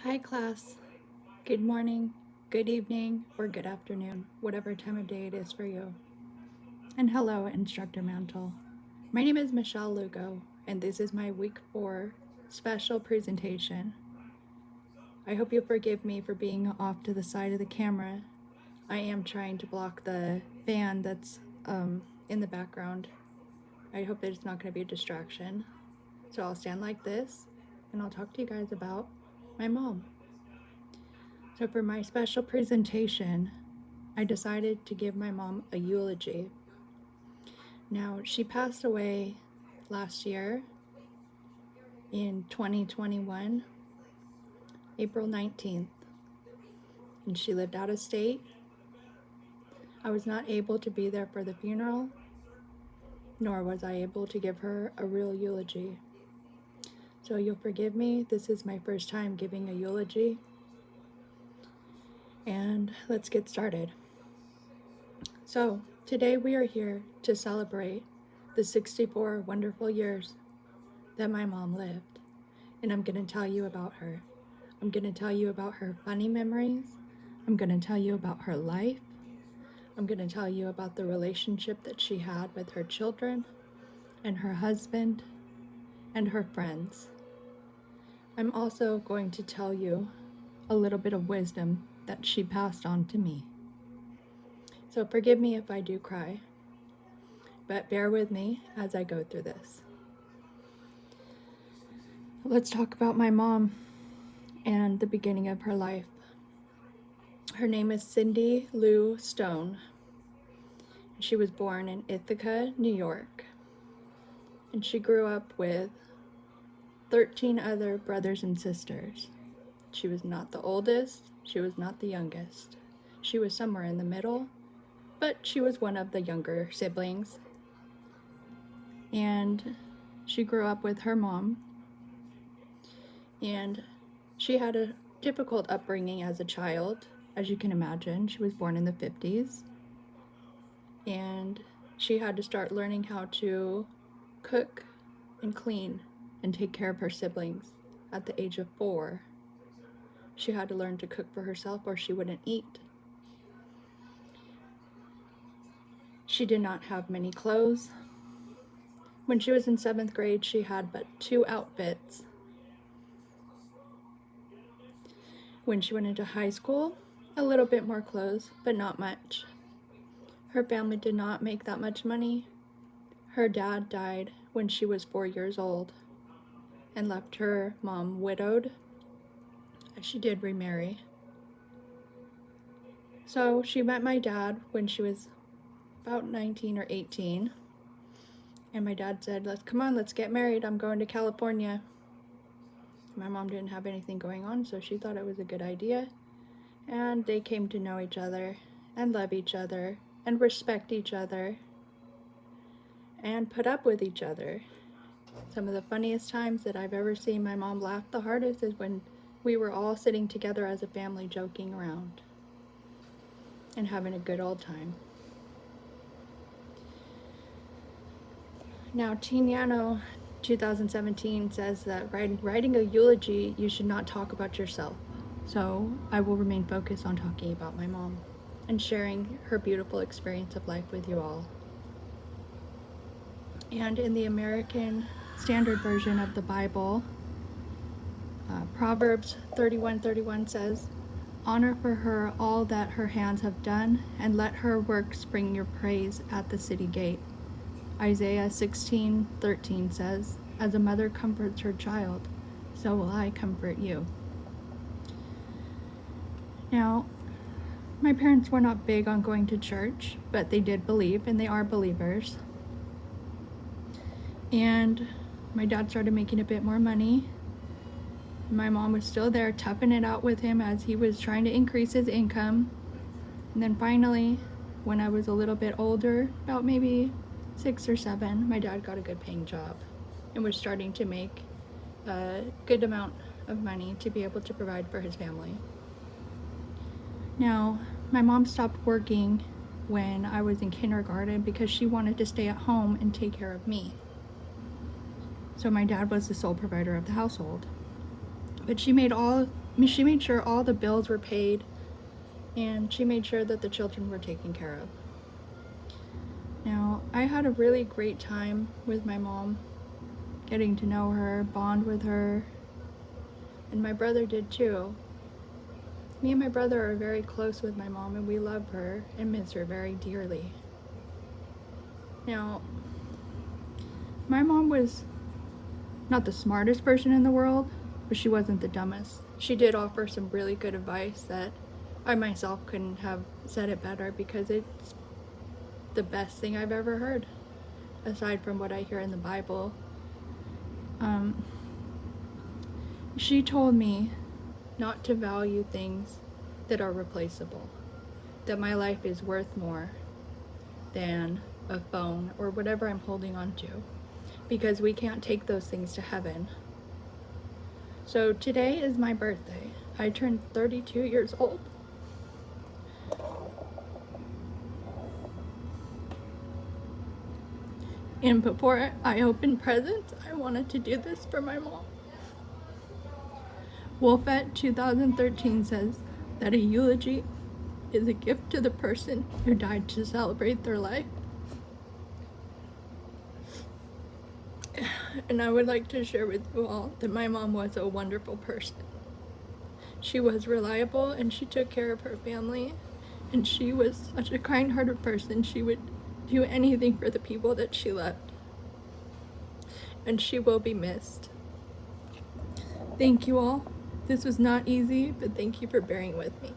Hi class, good morning, good evening, or good afternoon, whatever time of day it is for you. And hello, Instructor Mantle. My name is Michelle Lugo, and this is my week 4 special presentation. I hope you'll forgive me for being off to the side of the camera. I am trying to block the fan that's in the background. I hope that it's not going to be a distraction. So I'll stand like this, and I'll talk to you guys about my mom. So for my special presentation, I decided to give my mom a eulogy. Now, she passed away last year in 2021, April 19th, and she lived out of state. I was not able to be there for the funeral, nor was I able to give her a real eulogy. So you'll forgive me, this is my first time giving a eulogy. And let's get started. So today we are here to celebrate the 64 wonderful years that my mom lived. And I'm going to tell you about her. I'm going to tell you about her funny memories. I'm going to tell you about her life. I'm going to tell you about the relationship that she had with her children and her husband and her friends. I'm also going to tell you a little bit of wisdom that she passed on to me. So forgive me if I do cry, but bear with me as I go through this. Let's talk about my mom and the beginning of her life. Her name is Cindy Lou Stone. She was born in Ithaca, New York, and she grew up with 13 other brothers and sisters. She was not the oldest, she was not the youngest. She was somewhere in the middle, but she was one of the younger siblings. And she grew up with her mom, and she had a difficult upbringing as a child. As you can imagine, she was born in the 50s, and she had to start learning how to cook and clean and take care of her siblings at the age of 4. She had to learn to cook for herself or she wouldn't eat. She did not have many clothes. When she was in 7th grade, she had but 2 outfits. When she went into high school, a little bit more clothes, but not much. Her family did not make that much money. Her dad died when she was 4 years old and left her mom widowed. She did remarry. So she met my dad when she was about 19 or 18. And my dad said, let's get married. I'm going to California. My mom didn't have anything going on, so she thought it was a good idea. And they came to know each other and love each other and respect each other and put up with each other. Some of the funniest times that I've ever seen my mom laugh the hardest is when we were all sitting together as a family joking around and having a good old time. Now, Tignano 2017 says that writing a eulogy, you should not talk about yourself. So I will remain focused on talking about my mom and sharing her beautiful experience of life with you all. And in the American Standard Version of the Bible, Proverbs 31:31 says, "Honor for her all that her hands have done, and let her works bring your praise at the city gate." Isaiah 16:13 says, "As a mother comforts her child, so will I comfort you." Now, my parents were not big on going to church, but they did believe, and they are believers. And my dad started making a bit more money. My mom was still there toughing it out with him as he was trying to increase his income. And then finally, when I was a little bit older, about maybe 6 or 7, my dad got a good paying job and was starting to make a good amount of money to be able to provide for his family. Now, my mom stopped working when I was in kindergarten because she wanted to stay at home and take care of me. So my dad was the sole provider of the household. But she made She made sure all the bills were paid, and she made sure that the children were taken care of. Now, I had a really great time with my mom, getting to know her, bond with her, and my brother did too. Me and my brother are very close with my mom, and we love her and miss her very dearly. Now, my mom was not the smartest person in the world, but she wasn't the dumbest. She did offer some really good advice that I myself couldn't have said it better, because it's the best thing I've ever heard, aside from what I hear in the Bible. She told me not to value things that are replaceable, that my life is worth more than a phone or whatever I'm holding on to, because we can't take those things to heaven. So today is my birthday. I turned 32 years old. And before I open presents, I wanted to do this for my mom. Wolfette 2013 says that a eulogy is a gift to the person who died to celebrate their life. And I would like to share with you all that my mom was a wonderful person. She was reliable, and she took care of her family, and she was such a kind-hearted person. She would do anything for the people that she loved, and she will be missed. Thank you all. This was not easy, but thank you for bearing with me.